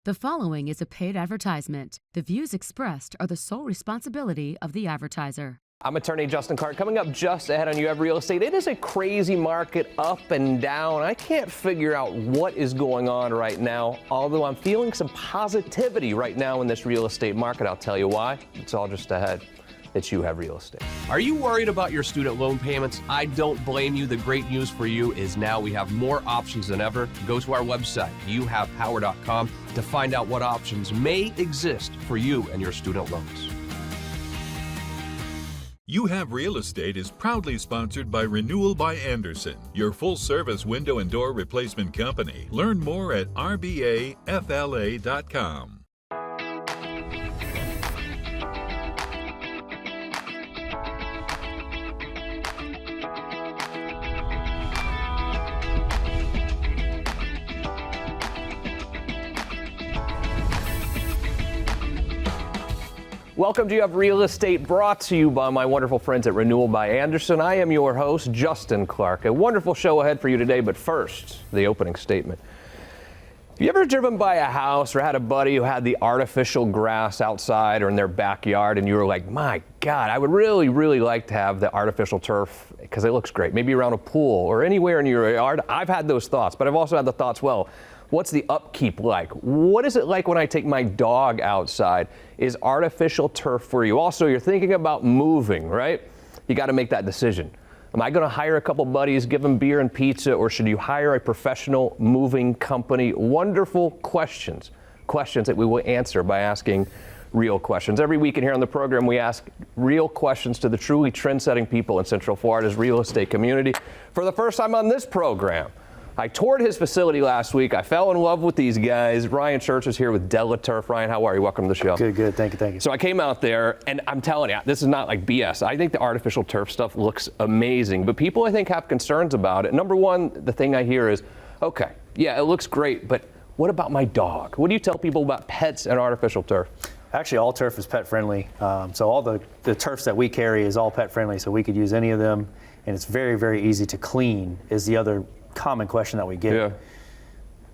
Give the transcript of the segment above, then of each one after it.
The following is a paid advertisement. The views expressed are the sole responsibility of the advertiser. I'm attorney Justin Clark. Coming up just ahead on You Have Real Estate. It is a crazy market, up and down. I can't figure out what is going on right now, although I'm feeling some positivity right now in this real estate market. I'll tell you why. It's all just ahead. It's You Have Real Estate. Are you worried about your student loan payments? I don't blame you. The great news for you is now we have more options than ever. Go to our website, youhavepower.com, to find out what options may exist for you and your student loans. You Have Real Estate is proudly sponsored by Renewal by Andersen, your full-service window and door replacement company. Learn more at rbafla.com. Welcome to You Have Real Estate, brought to you by my wonderful friends at Renewal by Andersen. I am your host, Justin Clark. A wonderful show ahead for you today, but first, the opening statement. Have you ever driven by a house or had a buddy who had the artificial grass outside or in their backyard and you were like, my God, I would really, really like to have the artificial turf because it looks great, maybe around a pool or anywhere in your yard? I've had those thoughts, but I've also had the thoughts, well, what's the upkeep like? What is it like when I take my dog outside? Is artificial turf for you? Also, you're thinking about moving, right? You got to make that decision. Am I going to hire a couple buddies, give them beer and pizza, or should you hire a professional moving company? Wonderful questions. Questions that we will answer by asking real questions. Every week in here on the program, we ask real questions to the truly trend-setting people in Central Florida's real estate community. For the first time on this program, I toured his facility last week. I fell in love with these guys. Ryan Church is here with DelaTurf. Ryan, how are you? Welcome to the show. Good. Thank you. So I came out there, and I'm telling you, this is not like BS. I think the artificial turf stuff looks amazing, but people, I think, have concerns about it. Number one, the thing I hear is, okay, yeah, it looks great, but what about my dog? What do you tell people about pets and artificial turf? Actually, all turf is pet friendly. So all the turfs that we carry is all pet friendly, so we could use any of them, and it's very, very easy to clean is the other common question that we get. Yeah.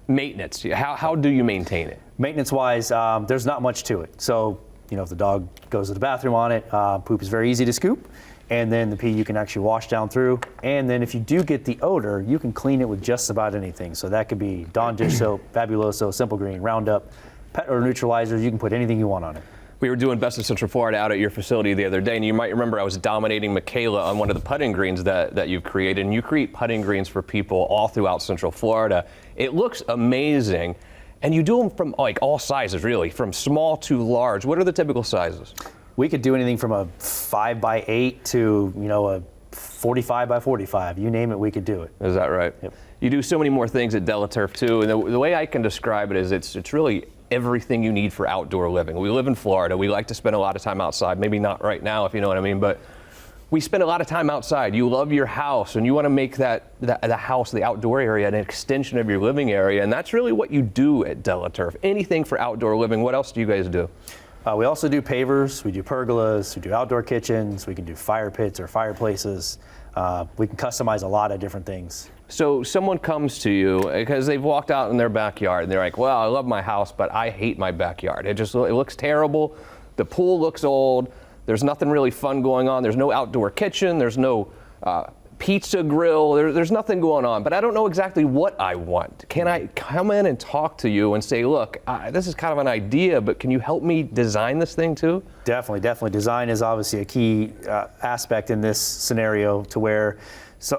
Maintenance. How do you maintain it? Maintenance-wise, there's not much to it. So, if the dog goes to the bathroom on it, poop is very easy to scoop, and then the pee you can actually wash down through. And then if you do get the odor, you can clean it with just about anything. So that could be Dawn dish soap, Fabuloso, Simple Green, Roundup, pet odor neutralizers. You can put anything you want on it. We were doing Best of Central Florida out at your facility the other day, and you might remember I was dominating Michaela on one of the putting greens that you've created, and you create putting greens for people all throughout Central Florida. It looks amazing, and you do them from like all sizes, really, from small to large. What are the typical sizes? We could do anything from a 5x8 to, a 45 by 45. You name it, we could do it. Is that right? Yep. You do so many more things at DelaTurf too, and the way I can describe it is it's really everything you need for outdoor living. We live in Florida. We like to spend a lot of time outside. Maybe not right now, if you know what I mean, but we spend a lot of time outside. You love your house, and you want to make the house, the outdoor area, an extension of your living area, and that's really what you do at DelaTurf. Anything for outdoor living. What else do you guys do? We also do pavers. We do pergolas. We do outdoor kitchens. We can do fire pits or fireplaces. We can customize a lot of different things. So someone comes to you because they've walked out in their backyard and they're like, well, I love my house, but I hate my backyard. It looks terrible. The pool looks old. There's nothing really fun going on. There's no outdoor kitchen. There's no pizza grill. There's nothing going on, but I don't know exactly what I want. Can I come in and talk to you and say, look, this is kind of an idea, but can you help me design this thing too? Definitely. Design is obviously a key aspect in this scenario, to where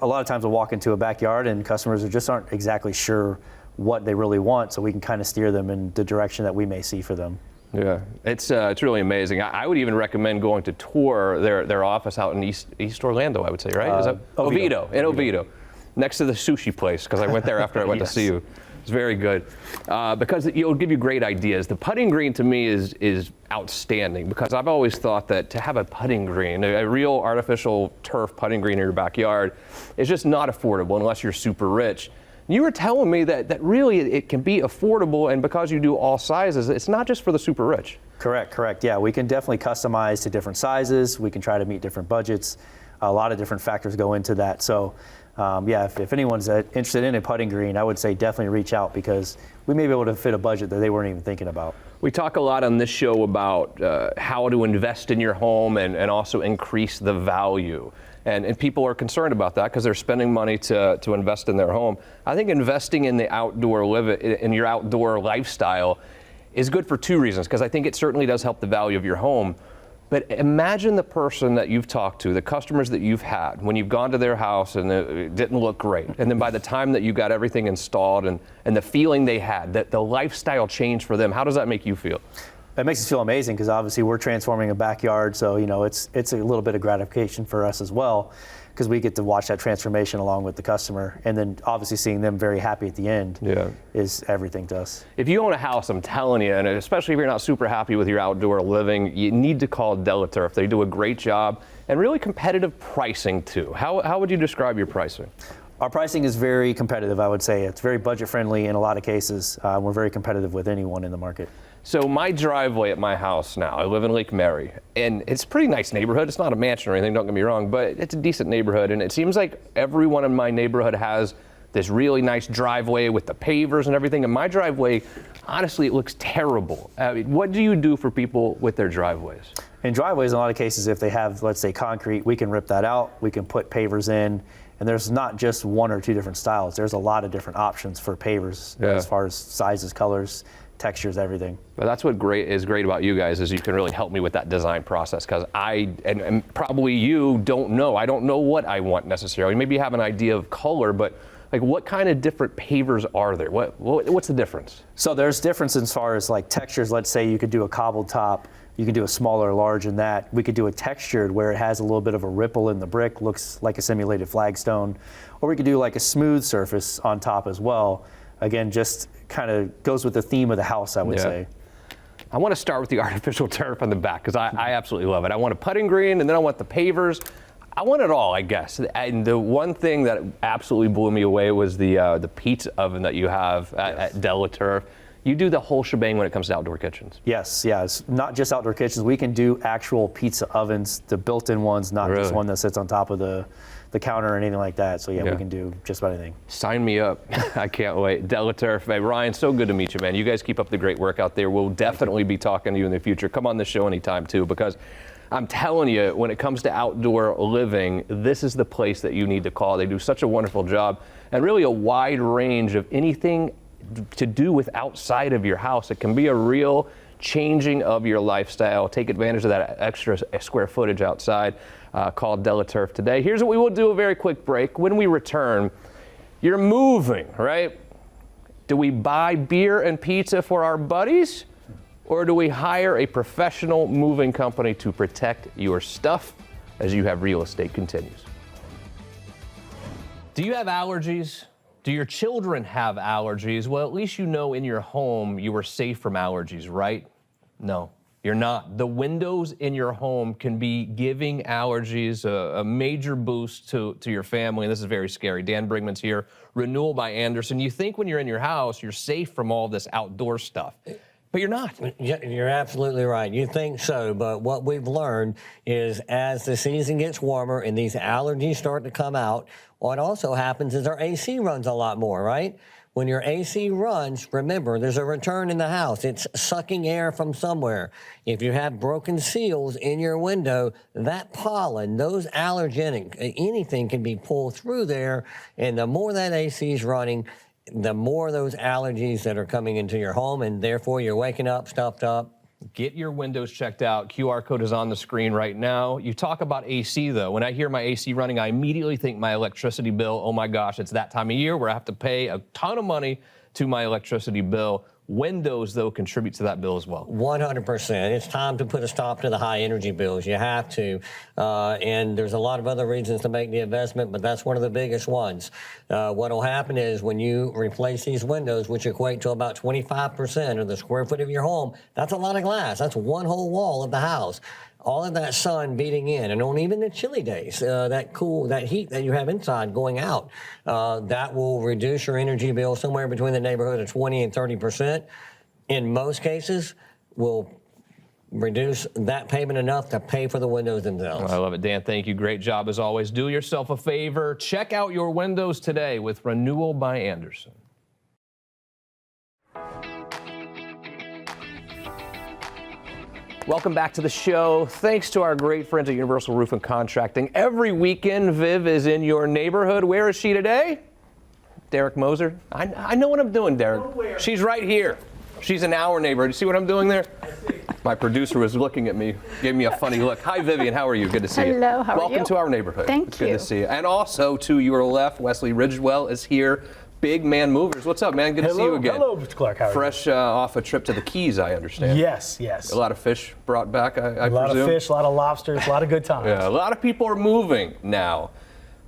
a lot of times we'll walk into a backyard and customers just aren't exactly sure what they really want, so we can kind of steer them in the direction that we may see for them. Yeah, it's really amazing. I would even recommend going to tour their office out in East Orlando, I would say, right? Is that Oviedo, next to the sushi place, because I went there after I went Yes. to see you. It's very good because it'll give you great ideas. The putting green to me is outstanding, because I've always thought that to have a putting green, a real artificial turf putting green in your backyard, is just not affordable unless you're super rich. You were telling me that really it can be affordable, and because you do all sizes, it's not just for the super rich. Correct. Yeah, we can definitely customize to different sizes. We can try to meet different budgets. A lot of different factors go into that. So yeah, if anyone's interested in a putting green, I would say definitely reach out because we may be able to fit a budget that they weren't even thinking about. We talk a lot on this show about how to invest in your home and also increase the value. And people are concerned about that because they're spending money to invest in their home. I think investing in the outdoor in your outdoor lifestyle is good for two reasons, because I think it certainly does help the value of your home. But imagine the person that you've talked to, the customers that you've had, when you've gone to their house and it didn't look great. And then by the time that you got everything installed and the feeling they had, that the lifestyle changed for them, how does that make you feel? It makes us feel amazing because obviously we're transforming a backyard, so it's a little bit of gratification for us as well because we get to watch that transformation along with the customer, and then obviously seeing them very happy at the end is everything to us. If you own a house, I'm telling you, and especially if you're not super happy with your outdoor living, you need to call DelaTurf. They do a great job and really competitive pricing too. How would you describe your pricing? Our pricing is very competitive, I would say. It's very budget friendly in a lot of cases. We're very competitive with anyone in the market. So my driveway at my house now, I live in Lake Mary, and it's a pretty nice neighborhood. It's not a mansion or anything, don't get me wrong, but it's a decent neighborhood, and it seems like everyone in my neighborhood has this really nice driveway with the pavers and everything, and my driveway, honestly, it looks terrible. I mean, what do you do for people with their driveways? In driveways, in a lot of cases, if they have, let's say, concrete, we can rip that out, we can put pavers in, and there's not just one or two different styles. There's a lot of different options for pavers as far as sizes, colors, textures, everything. But that's what is great about you guys is you can really help me with that design process because and probably you don't know. I don't know what I want necessarily. Maybe you have an idea of color, but like what kind of different pavers are there? What's the difference? So there's difference as far as like textures. Let's say you could do a cobbled top. You could do a smaller or large in that. We could do a textured where it has a little bit of a ripple in the brick, looks like a simulated flagstone. Or we could do like a smooth surface on top as well. Again, just kind of goes with the theme of the house, I would say. I want to start with the artificial turf on the back because I absolutely love it. I want a putting green and then I want the pavers. I want it all, I guess. And the one thing that absolutely blew me away was the pizza oven that you have at DelaTurf. You do the whole shebang when it comes to outdoor kitchens. Yes, it's not just outdoor kitchens. We can do actual pizza ovens, the built-in ones, not just one that sits on top of the counter or anything like that. So we can do just about anything. Sign me up. I can't wait. DelaTurf. Hey, Ryan, so good to meet you, man. You guys keep up the great work out there. We'll definitely be talking to you in the future. Come on the show anytime too, because I'm telling you, when it comes to outdoor living, this is the place that you need to call. They do such a wonderful job and really a wide range of anything to do with outside of your house. It can be a real changing of your lifestyle. Take advantage of that extra square footage outside. Called DelaTurf today. Here's what we will do, a very quick break. When we return, you're moving, right? Do we buy beer and pizza for our buddies, or do we hire a professional moving company to protect your stuff as You Have Real Estate continues? Do you have allergies? Do your children have allergies? Well, at least you know in your home you are safe from allergies, right? No. You're not. The windows in your home can be giving allergies a major boost to your family, and this is very scary. Dan Brigman's here, Renewal by Anderson. You think when you're in your house, you're safe from all this outdoor stuff, but you're not. You're absolutely right. You think so, but what we've learned is as the season gets warmer and these allergies start to come out, what also happens is our AC runs a lot more, right? When your AC runs, remember, there's a return in the house. It's sucking air from somewhere. If you have broken seals in your window, that pollen, those allergenic, anything can be pulled through there. And the more that AC is running, the more those allergies that are coming into your home, and therefore you're waking up stuffed up. Get your windows checked out. QR code is on the screen right now. You talk about AC, though. When I hear my AC running, I immediately think my electricity bill. Oh, my gosh, it's that time of year where I have to pay a ton of money to my electricity bill. Windows, though, contribute to that bill as well. 100%. It's time to put a stop to the high energy bills. You have to. And there's a lot of other reasons to make the investment, but that's one of the biggest ones. What will happen is when you replace these windows, which equate to about 25% of the square foot of your home, that's a lot of glass. That's one whole wall of the house. All of that sun beating in, and on even the chilly days, that heat that you have inside going out, that will reduce your energy bill somewhere between the neighborhood of 20 and 30%. In most cases, will reduce that payment enough to pay for the windows themselves. I love it, Dan. Thank you. Great job as always. Do yourself a favor. Check out your windows today with Renewal by Andersen. Welcome back to the show. Thanks to our great friends at Universal Roof and Contracting. Every weekend, Viv is in your neighborhood. Where is she today? Derek Moser. I know what I'm doing, Derek. She's right here. She's in our neighborhood. You see what I'm doing there? My producer was looking at me, gave me a funny look. Hi, Vivian. How are you? Good to see you. Hello. How are you? Welcome to our neighborhood. Thank it's you. Good to see you. And also to your left, Wesley Ridgwell is here. Big Man Movers. What's up, man? Good to see you again. Hello, Mr. Clark. How are you? Fresh off a trip to the Keys, I understand. Yes. A lot of fish brought back, I presume. A lot of fish, a lot of lobsters, a lot of good times. Yeah, a lot of people are moving now.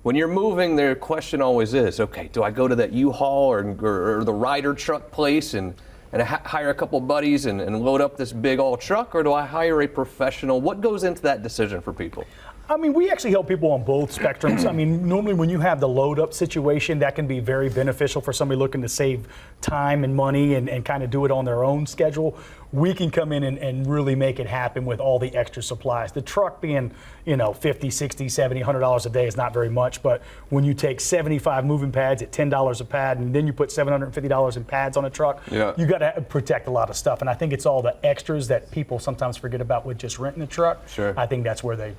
When you're moving, the question always is, okay, do I go to that U-Haul or the Ryder truck place and hire a couple buddies and load up this big old truck, or do I hire a professional? What goes into that decision for people? I mean, we actually help people on both spectrums. I mean, normally when you have the load up situation, that can be very beneficial for somebody looking to save time and money and kind of do it on their own schedule. We can come in and really make it happen with all the extra supplies. The truck being, $50, $60, $70, $100 a day is not very much, but when you take 75 moving pads at $10 a pad and then you put $750 in pads on a truck, you got to protect a lot of stuff. And I think it's all the extras that people sometimes forget about with just renting a truck. Sure. I think that's where they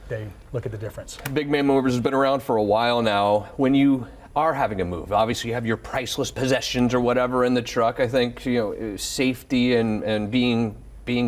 look at the difference. Big Man Movers has been around for a while now. When you are having to move, obviously you have your priceless possessions or whatever in the truck. I think safety and being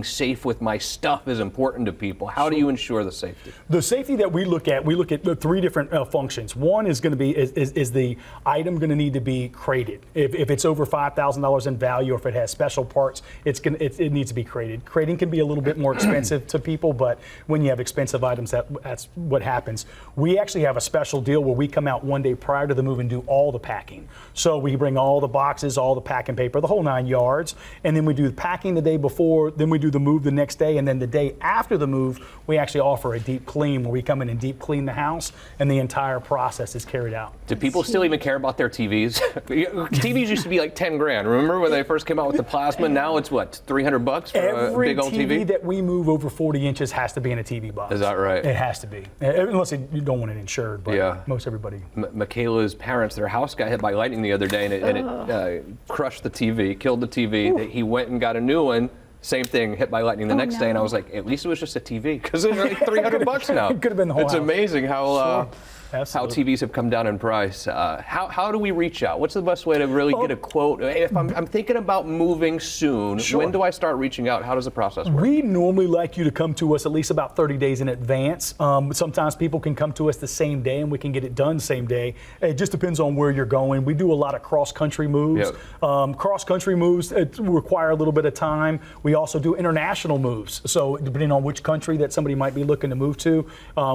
safe with my stuff is important to people. How do you ensure the safety? The safety that we look at the three different functions. One is going to be is the item going to need to be crated? If it's over $5,000 in value, or if it has special parts, it needs to be crated. Crating can be a little bit more expensive to people, but when you have expensive items, that's what happens. We actually have a special deal where we come out one day prior to the move and do all the packing. So we bring all the boxes, all the packing paper, the whole 9 yards, and then we do the packing the day before. Then we do the move the next day, and then the day after the move, we actually offer a deep clean where we come in and deep clean the house, and the entire process is carried out. Do people still even care about their TVs? TVs used to be like 10 grand. Remember when they first came out with the plasma? Now it's what, $300 for a big old TV? Every TV that we move over 40 inches has to be in a TV box. Is that right? It has to be, unless you don't want it insured. But most everybody. Michaela's parents, their house got hit by lightning the other day, and it crushed the TV, killed the TV. Ooh. He went and got a new one. Same thing, hit by lightning the next day, and I was like, at least it was just a TV, because it's like $300 now. It could have been the whole It's house. amazing how Absolutely. TVs have come down in price. How do we reach out? What's the best way to really get a quote? If I'm thinking about moving soon, when do I start reaching out? How does the process work? We normally like you to come to us at least about 30 days in advance. Sometimes people can come to us the same day and we can get it done same day. It just depends on where you're going. We do a lot of cross-country moves. Yep. Cross-country moves require a little bit of time. We also do international moves. So depending on which country that somebody might be looking to move to,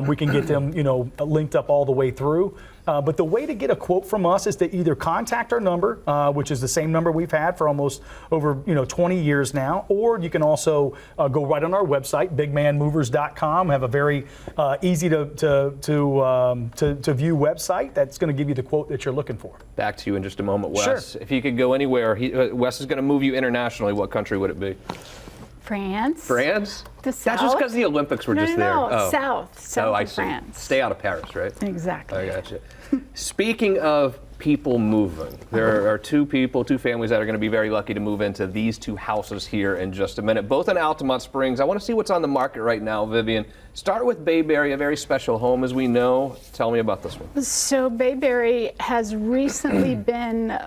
we can get them, linked up all the way through. But the way to get a quote from us is to either contact our number, which is the same number we've had for almost over 20 years now, or you can also go right on our website, bigmanmovers.com. We have a very easy to view website that's going to give you the quote that you're looking for. Back to you in just a moment, Wes. Sure. If you could go anywhere, Wes is going to move you internationally. What country would it be? France. France? The That's just south? because the Olympics were just there. No, south I of see. France. Stay out of Paris, right? Exactly. I gotcha. Speaking of people moving, there are two families that are going to be very lucky to move into these two houses here in just a minute, both in Altamont Springs. I want to see what's on the market right now, Vivian. Start with Bayberry, a very special home, as we know. Tell me about this one. So Bayberry has recently been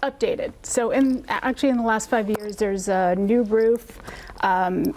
updated. So actually in the last 5 years, there's a new roof,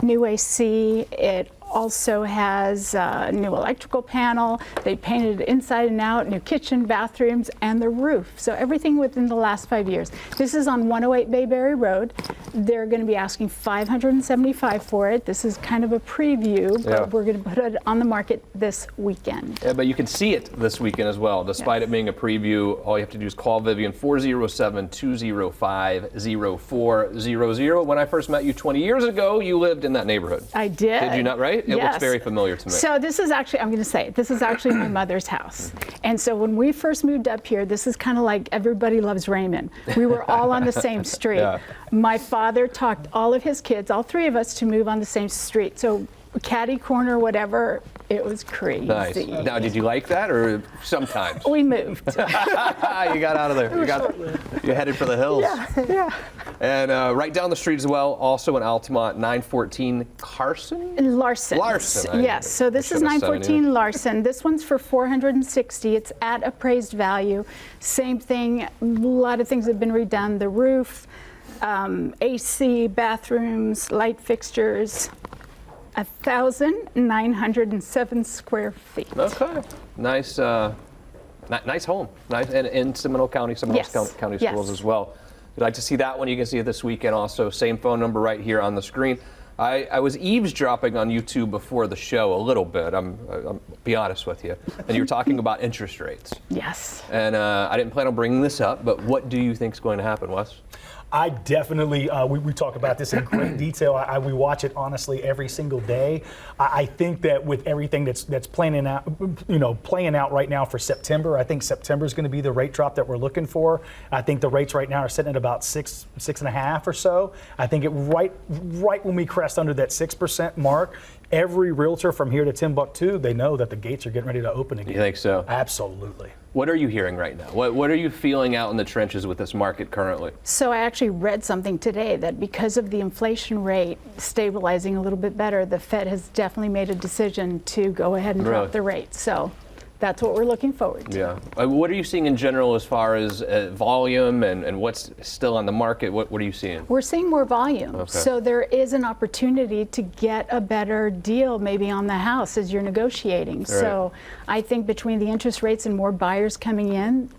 new AC. It also has a new electrical panel. They painted it inside and out, new kitchen, bathrooms, and the roof. So everything within the last 5 years. This is on 108 Bayberry Road. They're going to be asking $575 for it. This is kind of a preview, but we're going to put it on the market this weekend. Yeah, but you can see it this weekend as well. Despite it being a preview, all you have to do is call Vivian 407-205-0400. When I first met you 20 years ago, you lived in that neighborhood. I did. Did you not, right? It looks very familiar to me. So this is actually, I'm going to say it, this is actually my mother's house. And so when we first moved up here, this is kind of like Everybody Loves Raymond. We were all on the same street. My father father talked all of his kids, all three of us, to move on the same street. So catty corner, whatever, it was crazy. Nice. Now, did you like that, or sometimes? We moved. You got out of there. You headed for the hills. Yeah. And right down the street as well, also in Altamont, 914 Carson? Larson. Yes. So this is 914 Larson. This one's for $460. It's at appraised value. Same thing. A lot of things have been redone. The roof, AC, bathrooms, light fixtures. 1,907 square feet. Okay. Nice, nice home. Nice, and in Seminole County, Seminole County Schools as well. If you'd like to see that one, you can see it this weekend also. Same phone number right here on the screen. I was eavesdropping on YouTube before the show a little bit. I'm be honest with you. And you were talking about interest rates. Yes. And I didn't plan on bringing this up, but what do you think is going to happen, Wes? I definitely, we talk about this in great detail. We watch it honestly every single day. I think that with everything that's playing out right now for September, I think September is going to be the rate drop that we're looking for. I think the rates right now are sitting at about 6.5 or so. I think right when we crest under that 6% mark, every realtor from here to Timbuktu, they know that the gates are getting ready to open again. You think so? Absolutely. What are you hearing right now? What are you feeling out in the trenches with this market currently? So I actually read something today that because of the inflation rate stabilizing a little bit better, the Fed has definitely made a decision to go ahead and drop the rate. So that's what we're looking forward to. Yeah. What are you seeing in general as far as volume and what's still on the market? What are you seeing? We're seeing more volume. Okay. So there is an opportunity to get a better deal maybe on the house as you're negotiating. Right. So I think between the interest rates and more buyers coming in,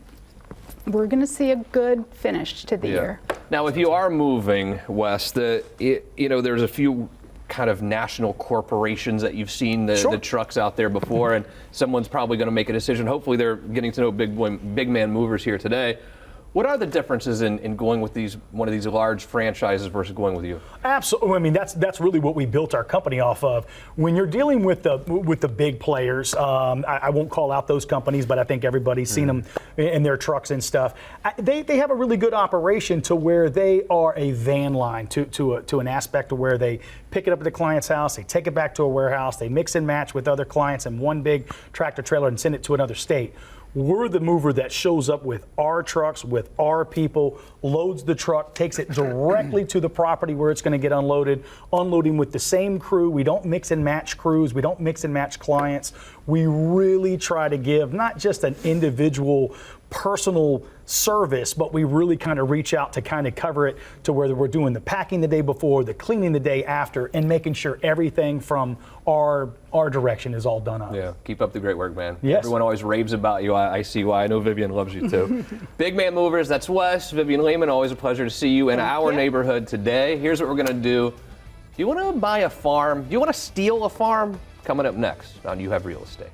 we're going to see a good finish to the year. Now, if you are moving, Wes, there's a few kind of national corporations that you've seen the trucks out there before, and someone's probably going to make a decision. Hopefully they're getting to know big man movers here today. What are the differences in going with one of these large franchises versus going with you? Absolutely. I mean, that's really what we built our company off of. When you're dealing with the big players, I won't call out those companies, but I think everybody's seen them in their trucks and stuff. They have a really good operation to where they are a van line to an aspect of where they pick it up at the client's house, they take it back to a warehouse, they mix and match with other clients in one big tractor trailer and send it to another state. We're the mover that shows up with our trucks, with our people, loads the truck, takes it directly to the property where it's going to get unloaded, unloading with the same crew. We don't mix and match crews. We don't mix and match clients. We really try to give not just an individual personal service, but we really kind of reach out to kind of cover it to where we're doing the packing the day before, the cleaning the day after, and making sure everything from our direction is all done up. Yeah, keep up the great work, man. Yes. Everyone always raves about you. I see why. I know Vivian loves you too. Big Man Movers, that's Wes. Vivian Lehman, always a pleasure to see you in our neighborhood today. Here's what we're going to do. Do you want to buy a farm? Do you want to steal a farm? Coming up next on You Have Real Estate.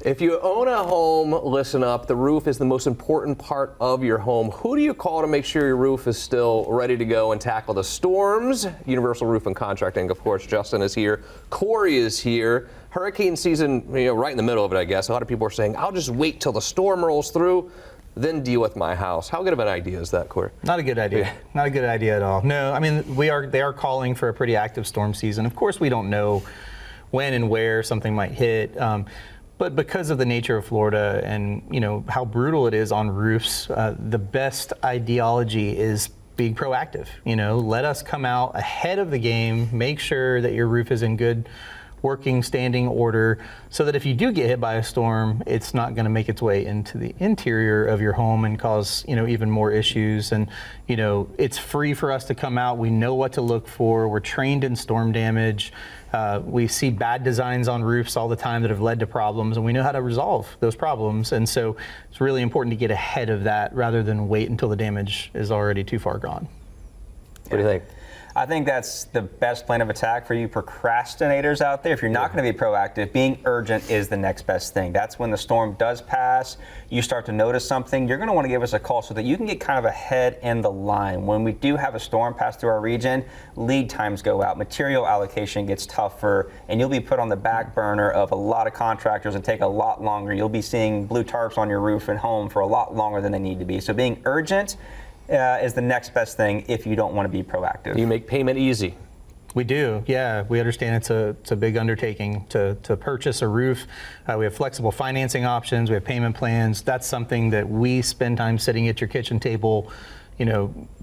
If you own a home, listen up. The roof is the most important part of your home. Who do you call to make sure your roof is still ready to go and tackle the storms? Universal Roof and Contracting, of course. Justin is here. Corey is here. Hurricane season, right in the middle of it, I guess. A lot of people are saying, I'll just wait till the storm rolls through, then deal with my house. How good of an idea is that, Corey? Not a good idea. Yeah. Not a good idea at all. No, I mean, they are calling for a pretty active storm season. Of course, we don't know when and where something might hit. But because of the nature of Florida and how brutal it is on roofs, the best ideology is being proactive. Let us come out ahead of the game, make sure that your roof is in good working standing order, so that if you do get hit by a storm, it's not going to make its way into the interior of your home and cause even more issues. And it's free for us to come out. We know what to look for. We're trained in storm damage. We see bad designs on roofs all the time that have led to problems, and we know how to resolve those problems. And so it's really important to get ahead of that rather than wait until the damage is already too far gone. What do you think? I think that's the best plan of attack for you procrastinators out there. If you're not going to be proactive, being urgent is the next best thing. That's when the storm does pass, you start to notice something, you're going to want to give us a call so that you can get kind of ahead in the line. When we do have a storm pass through our region, lead times go out, material allocation gets tougher, and you'll be put on the back burner of a lot of contractors and take a lot longer. You'll be seeing blue tarps on your roof and home for a lot longer than they need to be. So being urgent is the next best thing if you don't want to be proactive. You make payment easy. We do, yeah. We understand it's a big undertaking to purchase a roof. We have flexible financing options. We have payment plans. That's something that we spend time sitting at your kitchen table,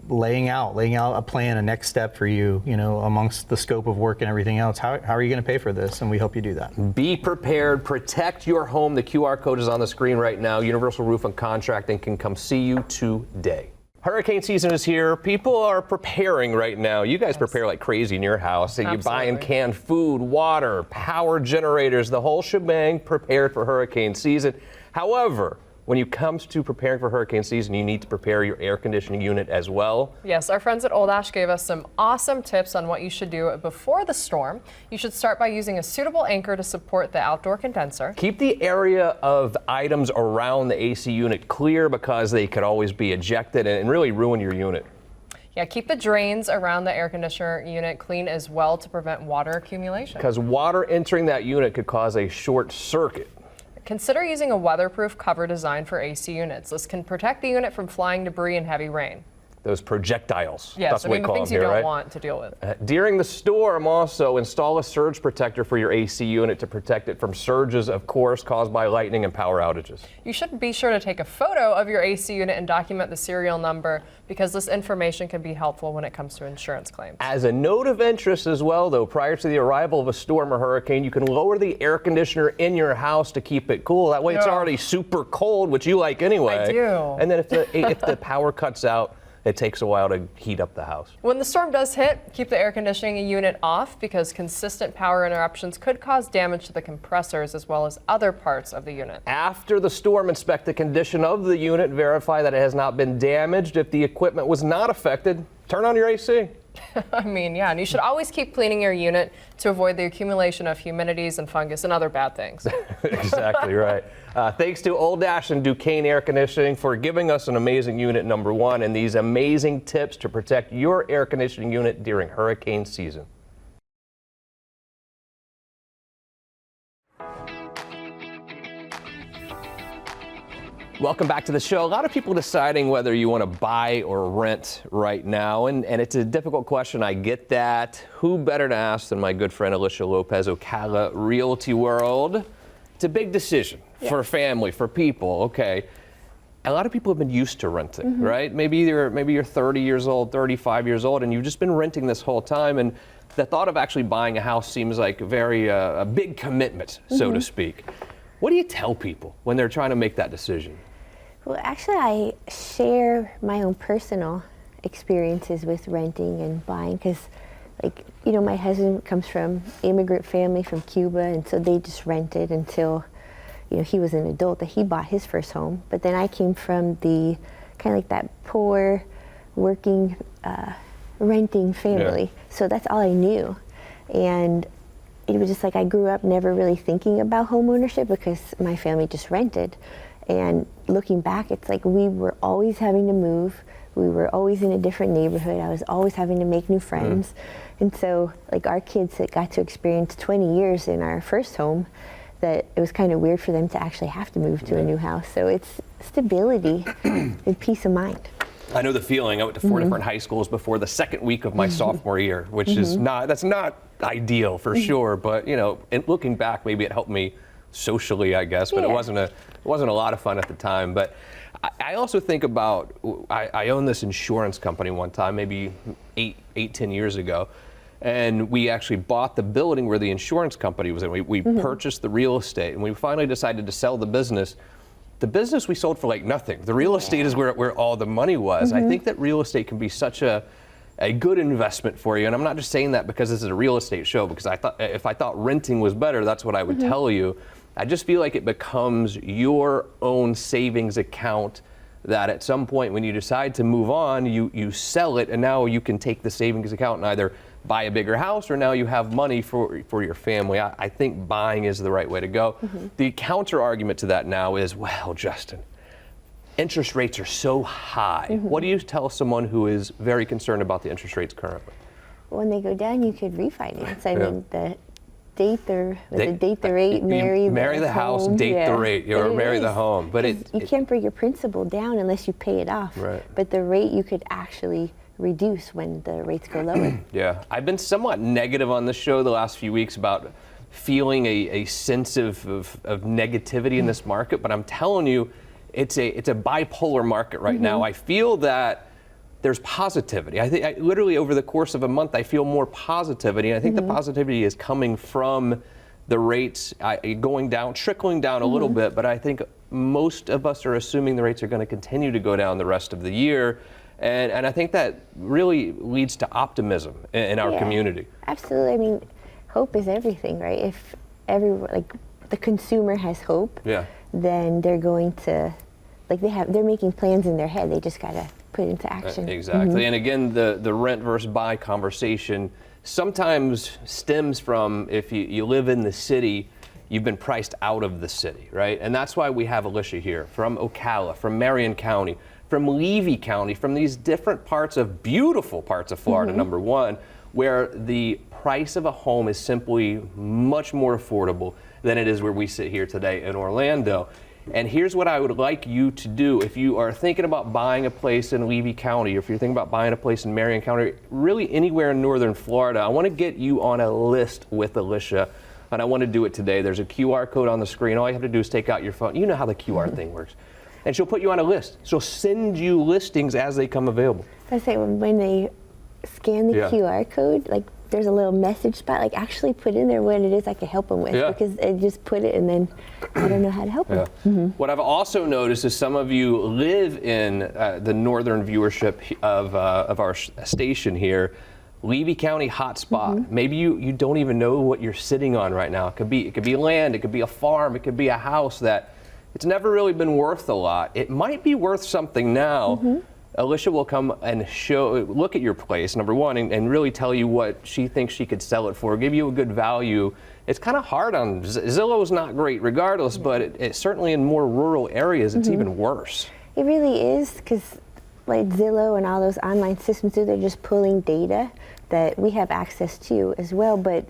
laying out a plan, a next step for you, amongst the scope of work and everything else. How are you going to pay for this? And we help you do that. Be prepared. Protect your home. The QR code is on the screen right now. Universal Roof and Contracting can come see you today. Hurricane season is here. People are preparing right now. You guys prepare like crazy in your house. You're buying canned food, water, power generators, the whole shebang prepared for hurricane season. However, when it comes to preparing for hurricane season, you need to prepare your air conditioning unit as well. Yes, our friends at Old Ash gave us some awesome tips on what you should do before the storm. You should start by using a suitable anchor to support the outdoor condenser. Keep the area of items around the AC unit clear because they could always be ejected and really ruin your unit. Yeah, keep the drains around the air conditioner unit clean as well to prevent water accumulation. Because water entering that unit could cause a short circuit. Consider using a weatherproof cover designed for AC units. This can protect the unit from flying debris and heavy rain. Those projectiles. Yes, that's what we the call things them you here, don't right? want to deal with. During the storm, also install a surge protector for your AC unit to protect it from surges, of course, caused by lightning and power outages. You should be sure to take a photo of your AC unit and document the serial number because this information can be helpful when it comes to insurance claims. As a note of interest as well, though, prior to the arrival of a storm or hurricane, you can lower the air conditioner in your house to keep it cool. That way it's already super cold, which you like anyway. I do. And then if the power cuts out, it takes a while to heat up the house. When the storm does hit, keep the air conditioning unit off because consistent power interruptions could cause damage to the compressors as well as other parts of the unit. After the storm, inspect the condition of the unit, verify that it has not been damaged. If the equipment was not affected, turn on your AC. I mean, yeah, and you should always keep cleaning your unit to avoid the accumulation of humidities and fungus and other bad things. Exactly right. Thanks to Old Ash and Duquesne Air Conditioning for giving us an amazing unit number one and these amazing tips to protect your air conditioning unit during hurricane season. Welcome back to the show. A lot of people deciding whether you want to buy or rent right now, and it's a difficult question. I get that. Who better to ask than my good friend Elisha Lopez, Ocala Realty World? It's a big decision for family, for people. Okay, a lot of people have been used to renting, right? Maybe you're 30 years old, 35 years old, and you've just been renting this whole time, and the thought of actually buying a house seems like a big commitment, so to speak. What do you tell people when they're trying to make that decision? Well, actually, I share my own personal experiences with renting and buying because, my husband comes from immigrant family from Cuba, and so they just rented until, he was an adult that he bought his first home. But then I came from the kind of like that poor, working, renting family. So that's all I knew. And it was just like I grew up never really thinking about home ownership because my family just rented. And looking back, it's like we were always having to move. We were always in a different neighborhood. I was always having to make new friends. And so our kids that got to experience 20 years in our first home, that it was kind of weird for them to actually have to move to a new house. So it's stability and peace of mind. I know the feeling. I went to 4 different high schools before the second week of my sophomore year, which is that's not ideal for sure. But looking back, maybe it helped me socially, I guess. But it wasn't a lot of fun at the time. But I also think about I owned this insurance company one time, maybe 10 years ago. And we actually bought the building where the insurance company was in. We purchased the real estate, and we finally decided to sell the business. The business we sold for like nothing. The real estate is where all the money was. I think that real estate can be such a good investment for you. And I'm not just saying that because this is a real estate show, because if I thought renting was better, that's what I would tell you. I just feel like it becomes your own savings account that at some point when you decide to move on, you sell it, and now you can take the savings account and either buy a bigger house, or now you have money for your family. I think buying is the right way to go. The counter argument to that now is, well, Justin, interest rates are so high. What do you tell someone who is very concerned about the interest rates currently? When they go down, you could refinance. I mean, the date the rate, marry the house, home. date the rate, or marry the home. But you can't bring your principal down unless you pay it off. Right. But the rate you could actually reduce when the rates go lower. Yeah, I've been somewhat negative on this show the last few weeks about feeling a sense of negativity in this market, but I'm telling you, it's a bipolar market right now. I feel that there's positivity. I think literally over the course of a month, I feel more positivity. And I think the positivity is coming from the rates going down, trickling down a little bit. But I think most of us are assuming the rates are going to continue to go doydown the rest of the year. And I think that really leads to optimism in our community. Absolutely. I mean, hope is everything, right? If the consumer has hope, then they're going to, they're making plans in their head. They just got to put it into action. Exactly. And again, the rent versus buy conversation sometimes stems from if you live in the city, you've been priced out of the city, right? And that's why we have Elisha here from Ocala, from Marion County, from Levy County, from these different beautiful parts of Florida, number one, where the price of a home is simply much more affordable than it is where we sit here today in Orlando. And here's what I would like you to do. If you are thinking about buying a place in Levy County, or if you're thinking about buying a place in Marion County, really anywhere in northern Florida, I want to get you on a list with Elisha, and I want to do it today. There's a QR code on the screen. All you have to do is take out your phone. You know how the QR thing works. And she'll put you on a list. She'll send you listings as they come available. I say when they scan the QR code, there's a little message spot, actually put in there what it is I can help them with, because I just put it and then I don't know how to help them. What I've also noticed is some of you live in the northern viewership of our station here. Levy County hotspot. Maybe you don't even know what you're sitting on right now. It could be land, it could be a farm, it could be a house that it's never really been worth a lot. It might be worth something now. Elisha will come and look at your place, number one, and really tell you what she thinks she could sell it for, give you a good value. It's kind of hard on Zillow is not great regardless, but it certainly in more rural areas, it's even worse. It really is, because Zillow and all those online systems, they're just pulling data that we have access to as well, but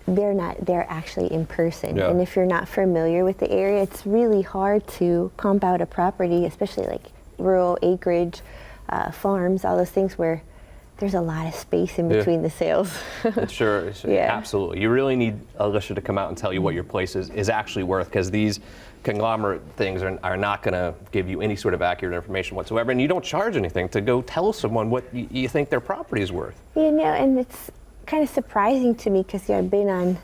they're actually in person. And if you're not familiar with the area, it's really hard to comp out a property, especially rural acreage, farms, all those things where there's a lot of space in between the sales. Sure, absolutely. You really need Elisha to come out and tell you what your place is actually worth, because these conglomerate things are not going to give you any sort of accurate information whatsoever, and you don't charge anything to go tell someone what you think their property is worth. And it's kind of surprising to me, because I've been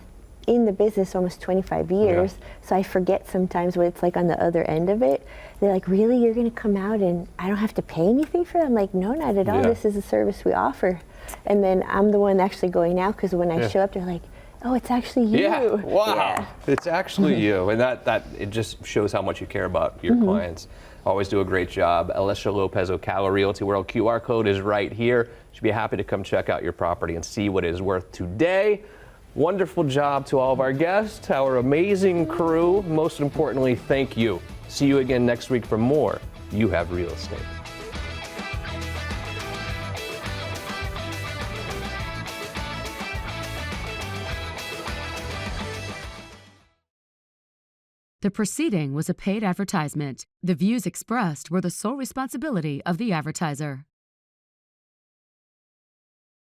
in the business almost 25 years, so I forget sometimes what it's like on the other end of it. They're like, really, you're going to come out and I don't have to pay anything for that? I'm like, no, not at all. This is a service we offer. And then I'm the one actually going out, because when I show up, they're like, oh, it's actually you. Wow. It's actually you. And that it just shows how much you care about your clients. Always do a great job. Elisha Lopez, Ocala Realty World. QR code is right here. Should be happy to come check out your property and see what it is worth today. Wonderful job to all of our guests, our amazing crew. Most importantly, thank you. See you again next week for more You Have Real Estate. The proceeding was a paid advertisement. The views expressed were the sole responsibility of the advertiser.